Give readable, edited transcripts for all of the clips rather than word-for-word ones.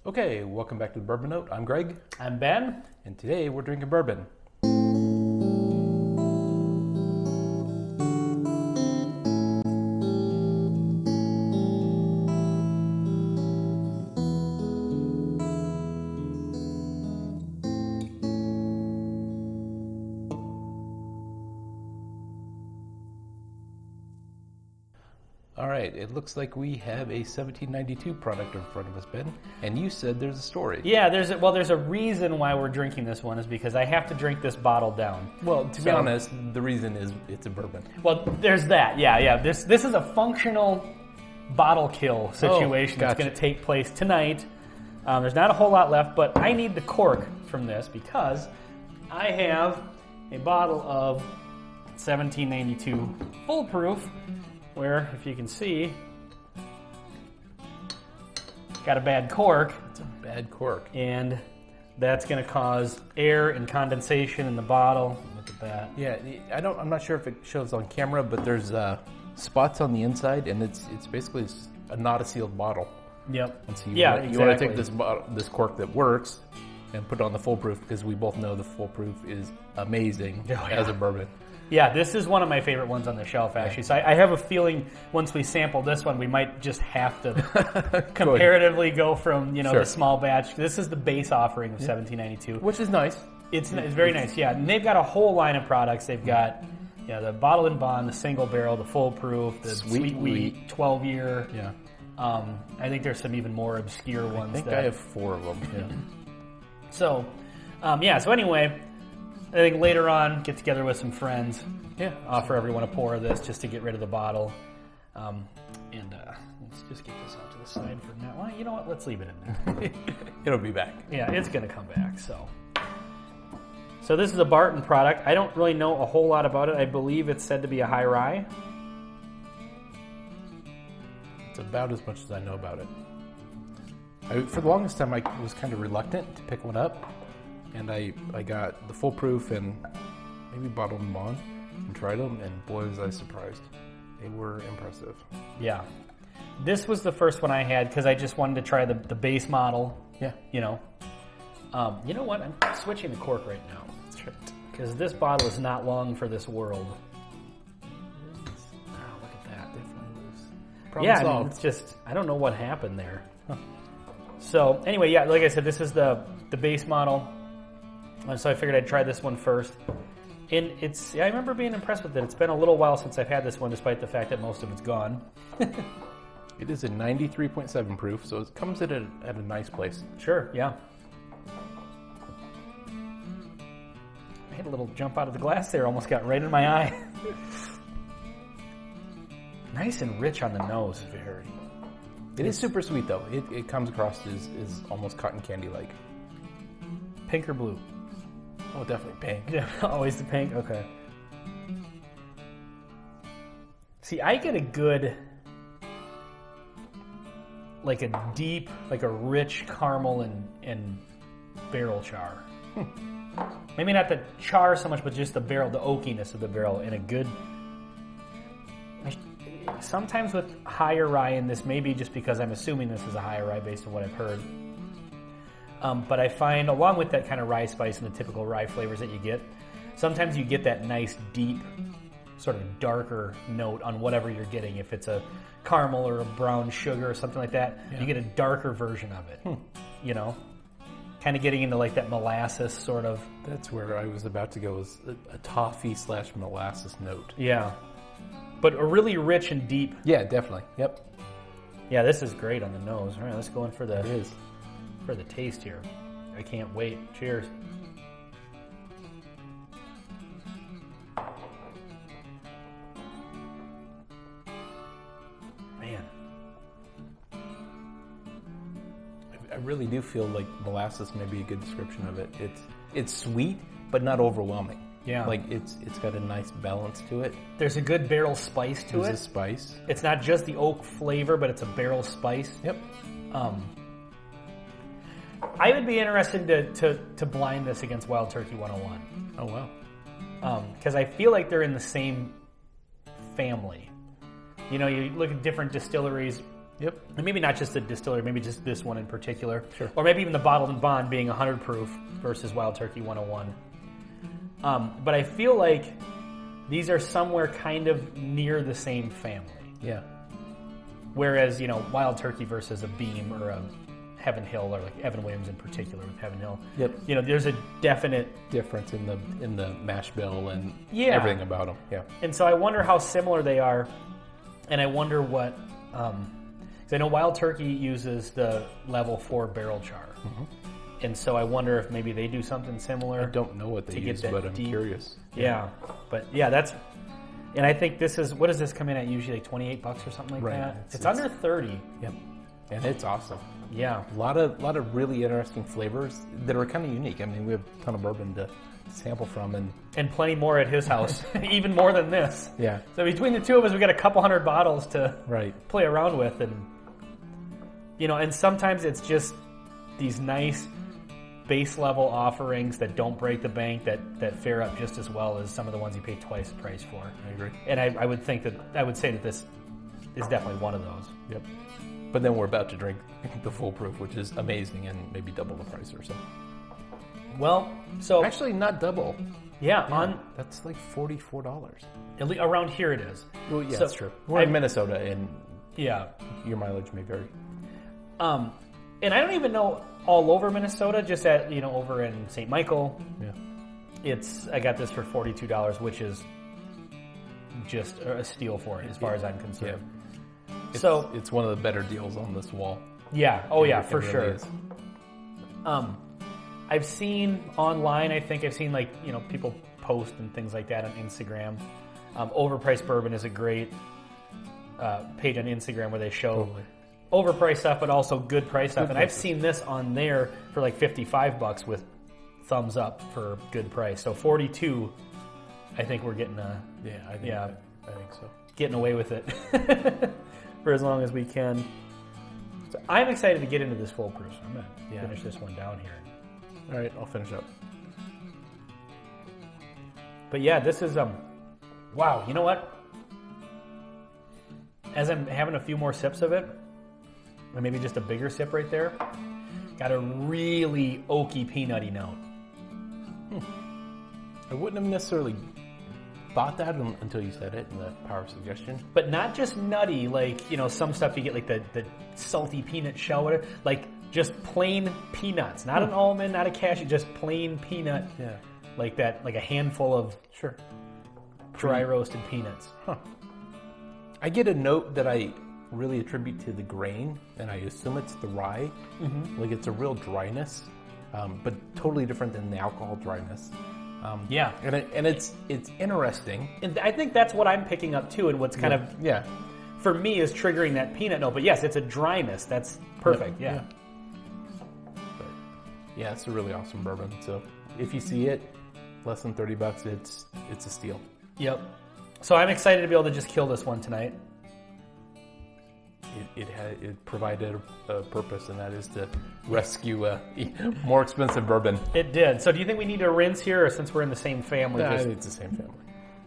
Okay, welcome back to the Bourbon Note. I'm Greg, I'm Ben. and today we're drinking bourbon. All right, it looks like we have a 1792 product in front of us, Ben, and you said there's a story. Yeah, there's a reason why we're drinking this one is because I have to drink this bottle down. Well, to be honest, the reason is it's a bourbon. Well, there's that. Yeah. This is a functional bottle kill situation gotcha. that's going to take place tonight. There's not a whole lot left, but I need the cork from this because I have a bottle of 1792 full proof. Where, if you can see, got a bad cork. It's a bad cork. And that's going to cause air and condensation in the bottle. Look at that. Yeah, I'm not sure if it shows on camera, but there's spots on the inside, and it's basically not a sealed bottle. Yep. And so you exactly. want to take this cork that works and put it on the full proof, because we both know the full proof is amazing as a bourbon. Yeah, this is one of my favorite ones on the shelf, actually. So I have a feeling once we sample this one, we might just have to comparatively go from the small batch. This is the base offering of 1792, which is nice. It's very nice, yeah. And they've got a whole line of products. They've got the bottle and bond, the single barrel, the full proof, the sweet wheat 12-year. Yeah. I think there's some even more obscure ones. I think I have 4 of them. Yeah. So, So anyway. I think later on, get together with some friends. Yeah. Offer everyone a pour of this just to get rid of the bottle. Let's just get this off to the side for now. Well, you know what? Let's leave it in there. It'll be back. Yeah, it's going to come back. So this is a Barton product. I don't really know a whole lot about it. I believe it's said to be a high rye. It's about as much as I know about it. For the longest time, I was kind of reluctant to pick one up. And I got the full proof and maybe bottle and bond and tried them, and boy was I surprised. They were impressive. Yeah. This was the first one I had because I just wanted to try the base model. Yeah. You know what? I'm switching the cork right now. That's right. Because this bottle is not long for this world. Oh, look at that. Definitely was. Problem solved. It's just, I don't know what happened there. So anyway, like I said, this is the base model. So I figured I'd try this one first. And I remember being impressed with it. It's been a little while since I've had this one, despite the fact that most of it's gone. It is a 93.7 proof, so it comes at a nice place. Sure, yeah. I had a little jump out of the glass there, almost got right in my eye. Nice and rich on the nose. Very. It is super sweet, though. It comes across as almost cotton candy-like. Pink or blue? Oh, definitely pink. Yeah, always the pink? Okay. See, I get a good, like a deep, like a rich caramel and barrel char. Maybe not the char so much, but just the barrel, the oakiness of the barrel, and a good... Sometimes with higher rye in this, maybe just because I'm assuming this is a higher rye based on what I've heard. But I find, along with that kind of rye spice and the typical rye flavors that you get, sometimes you get that nice, deep, sort of darker note on whatever you're getting. If it's a caramel or a brown sugar or something like that, you get a darker version of it. Kind of getting into like that molasses sort of. That's where I was about to go, is a toffee / molasses note. Yeah. But a really rich and deep. Yeah, definitely. Yep. Yeah, this is great on the nose. All right, let's go in for the... It is. For the taste here. I can't wait. Cheers. Man. I really do feel like molasses may be a good description of it. It's sweet, but not overwhelming. Yeah. Like it's got a nice balance to it. There's a good barrel spice to it. There's a spice. It's not just the oak flavor, but it's a barrel spice. Yep. I would be interested to blind this against Wild Turkey 101. Oh, wow. Because I feel like they're in the same family. You know, you look at different distilleries, Yep. And maybe not just the distillery, maybe just this one in particular. Sure. Or maybe even the bottled and bond being 100 proof versus Wild Turkey 101. But I feel like these are somewhere kind of near the same family. Yeah. Whereas, Wild Turkey versus a Beam or a Heaven Hill, or like Evan Williams in particular with Heaven Hill. Yep. There's a definite difference in the mash bill and Yeah. everything about them. Yeah. And so I wonder how similar they are, and I wonder what, because I know Wild Turkey uses the level 4 barrel char, and so I wonder if maybe they do something similar. I don't know what they to get use, that but I'm deep- curious. Yeah, but yeah, that's, and I think this is, what does this come in at usually, like $28 or something like Right. that? It's- It's under 30. Yep. And it's awesome. Yeah. A lot of really interesting flavors that are kind of unique. I mean, we have a ton of bourbon to sample from, And plenty more at his house, even more than this. yeah, So between the two of us, we got a couple hundred bottles to right. play around with, and and sometimes it's just these nice base level offerings that don't break the bank, that fare up just as well as some of the ones you pay twice the price for. I agree. And I would say that this is definitely one of those. Yep. But then we're about to drink the full proof, which is amazing, and maybe double the price or so. Well, so Actually, not double. yeah, That's like $44. around here it is. Well, yeah, So, that's true. We're in Minnesota, and Yeah. your mileage may vary. And I don't even know all over Minnesota, just at, over in St. Michael. Yeah. I got this for $42, which is just a steal for it as far as I'm concerned. So It's one of the better deals on this wall. yeah, oh yeah, It for really sure. is. I've seen online, I think I've seen people post and things like that on Instagram. Overpriced Bourbon is a great page on Instagram where they show Totally. overpriced stuff, but also good price stuff. Good And I've prices. seen this on there for like $55 with thumbs up for good price. So 42, I think we're getting I think so. getting away with it for as long as we can. So I'm excited to get into this full proof. So I'm gonna finish this one down here. All right, I'll finish up. But yeah, this is wow. You know what? As I'm having a few more sips of it, or maybe just a bigger sip right there, got a really oaky peanutty note. I wouldn't have necessarily thought that until you said it in the power of suggestion. But not just nutty, like, some stuff you get like the salty peanut shell, whatever. Like just plain peanuts, not an almond, not a cashew, just plain peanut. Yeah. Like that, like a handful of Sure. dry roasted peanuts. Huh. I get a note that I really attribute to the grain, and I assume it's the rye. Mm-hmm. Like it's a real dryness, but totally different than the alcohol dryness. Yeah. And it's interesting. And I think that's what I'm picking up too, and what's kind of, Yeah. for me, is triggering that peanut note. But yes, it's a dryness. That's perfect. Yeah. But yeah, it's a really awesome bourbon. So if you see it, less than $30, it's a steal. Yep. So I'm excited to be able to just kill this one tonight. It provided a purpose, and that is to rescue a more expensive bourbon. It did. So do you think we need to rinse here, or since we're in the same family, Yeah, it's the same family.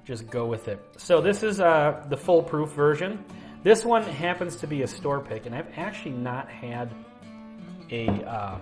just go with it? So this is the full proof version. This one happens to be a store pick, and I've actually not had a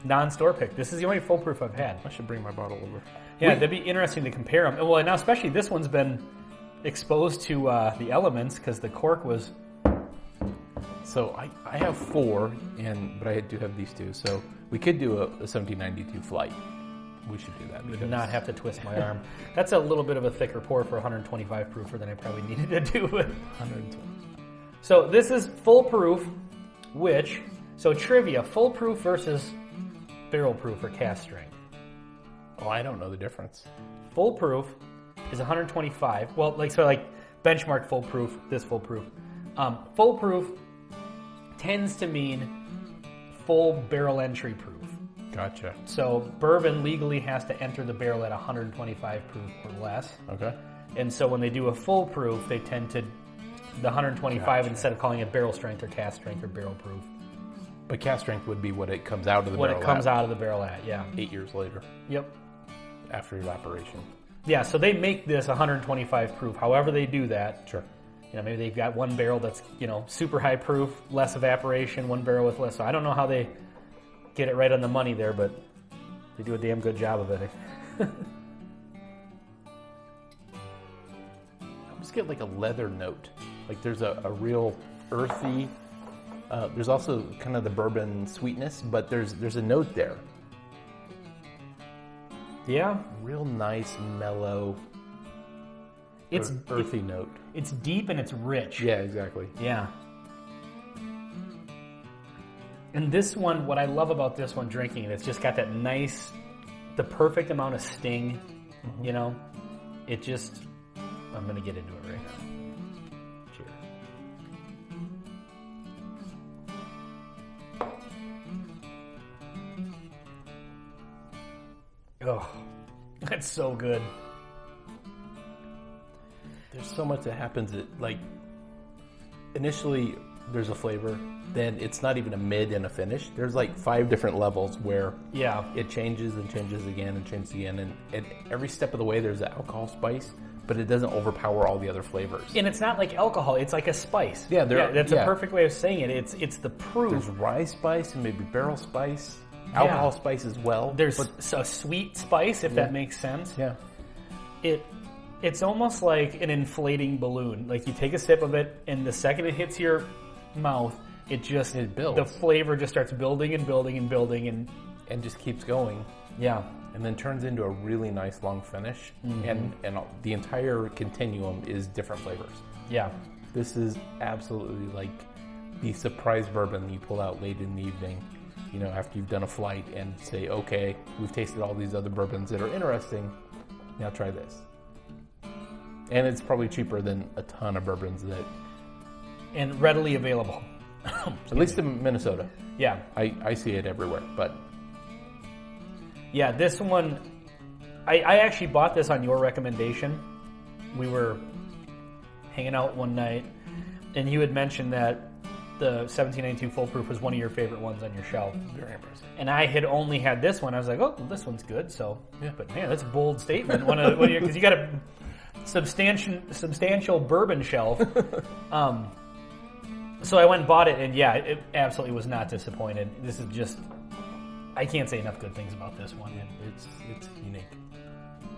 non-store pick. This is the only full proof I've had. I should bring my bottle over. Yeah, that'd be interesting to compare them. Well, and now especially this one's been exposed to the elements because the cork was... So I have 4, but I do have these 2. So we could do a 1792 flight. We should do that. Would not have to twist my arm. That's a little bit of a thicker pour for 125 proofer than I probably needed to do. 120. So this is full proof, so trivia, full proof versus barrel proof or cask strength. Oh, I don't know the difference. Full proof is 125. Well, like benchmark full proof, this full proof. Full proof tends to mean full barrel entry proof. Gotcha. So bourbon legally has to enter the barrel at 125 proof or less. Okay. And so when they do a full proof, they tend to the 125 Gotcha. instead of calling it barrel strength or cask strength or barrel proof. But cask strength would be what it comes out of the When barrel it comes at out of the barrel at, yeah. 8 years later Yep. after evaporation. Yeah, so they make this 125 proof. However they do that, Sure. maybe they've got one barrel that's, super high proof, less evaporation, one barrel with less. So I don't know how they get it right on the money there, but they do a damn good job of it. I almost get like a leather note. Like there's a real earthy, there's also kind of the bourbon sweetness, but there's a note there. Yeah. Real nice, mellow, earthy note. It's deep and it's rich. Yeah, exactly. Yeah. And this one, what I love about this one drinking, it's just got that nice, the perfect amount of sting, It just, I'm going to get into it right now. Cheers. Oh, that's so good. There's so much that happens initially there's a flavor, then it's not even a mid and a finish. There's like 5 different levels where it changes and changes again and changes again, and every step of the way there's an alcohol spice, but it doesn't overpower all the other flavors. And it's not like alcohol, it's like a spice. Yeah, that's a perfect way of saying it. It's the proof. There's rye spice and maybe barrel spice, alcohol spice as well. There's a sweet spice, if that makes sense. Yeah. It's almost like an inflating balloon. Like you take a sip of it, and the second it hits your mouth, it builds. The flavor just starts building and building and building and just keeps going. Yeah. And then turns into a really nice long finish. Mm-hmm. And the entire continuum is different flavors. Yeah. This is absolutely like the surprise bourbon you pull out late in the evening, after you've done a flight and say, okay, we've tasted all these other bourbons that are interesting. Now try this. And it's probably cheaper than a ton of bourbons and readily available. At least in Minnesota. Yeah. I see it everywhere, but... Yeah, this one, I actually bought this on your recommendation. We were hanging out one night, and you had mentioned that the 1792 Full Proof was one of your favorite ones on your shelf. Very impressive. And I had only had this one. I was like, oh, well, this one's good. So, yeah. But man, that's a bold statement. Because you got a substantial bourbon shelf. So I went and bought it, and yeah, it absolutely was not disappointed. This is just, I can't say enough good things about this one. Yeah, it's unique.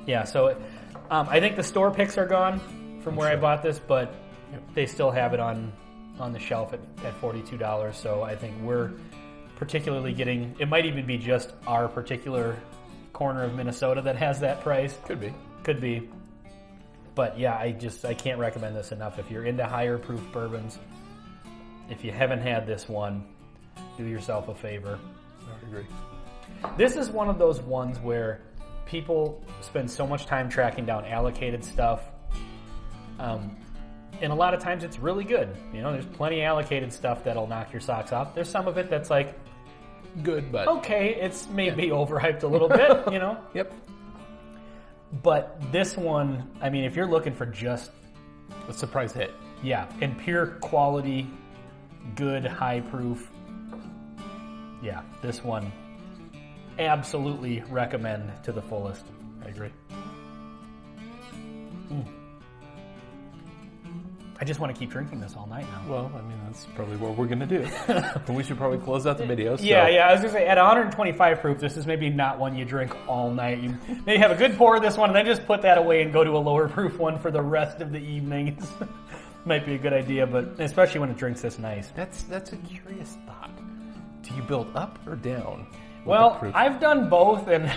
Yeah, so I think the store picks are gone from where I bought this, but they still have it on the shelf at $42. So I think we're particularly getting, it might even be just our particular corner of Minnesota that has that price. Could be. But yeah, I can't recommend this enough. If you're into higher proof bourbons, if you haven't had this one, do yourself a favor. I agree. This is one of those ones where people spend so much time tracking down allocated stuff. And a lot of times it's really good. There's plenty of allocated stuff that'll knock your socks off. There's some of it that's like, good, but... okay, it's maybe overhyped a little bit, Yep. But this one, I mean, if you're looking for just... a surprise hit. Yeah, and pure quality, good, high proof. Yeah, this one, absolutely recommend to the fullest. I agree. I just want to keep drinking this all night now. Well, I mean, that's probably what we're going to do. But we should probably close out the video. So. Yeah, I was going to say, at 125 proof, this is maybe not one you drink all night. You maybe have a good pour of this one and then just put that away and go to a lower proof one for the rest of the evening. Might be a good idea, but especially when it drinks this nice. That's a curious thought. Do you build up or down? Well, I've done both, and...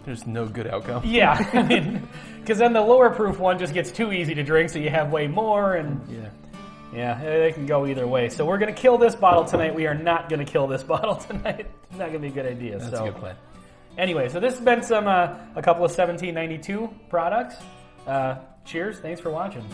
There's no good outcome. Yeah, I mean, because then the lower proof one just gets too easy to drink, so you have way more, and yeah, it can go either way. So we're going to kill this bottle tonight. We are not going to kill this bottle tonight. It's not going to be a good idea. That's a good plan. Anyway, so this has been a couple of 1792 products. Cheers. Thanks for watching.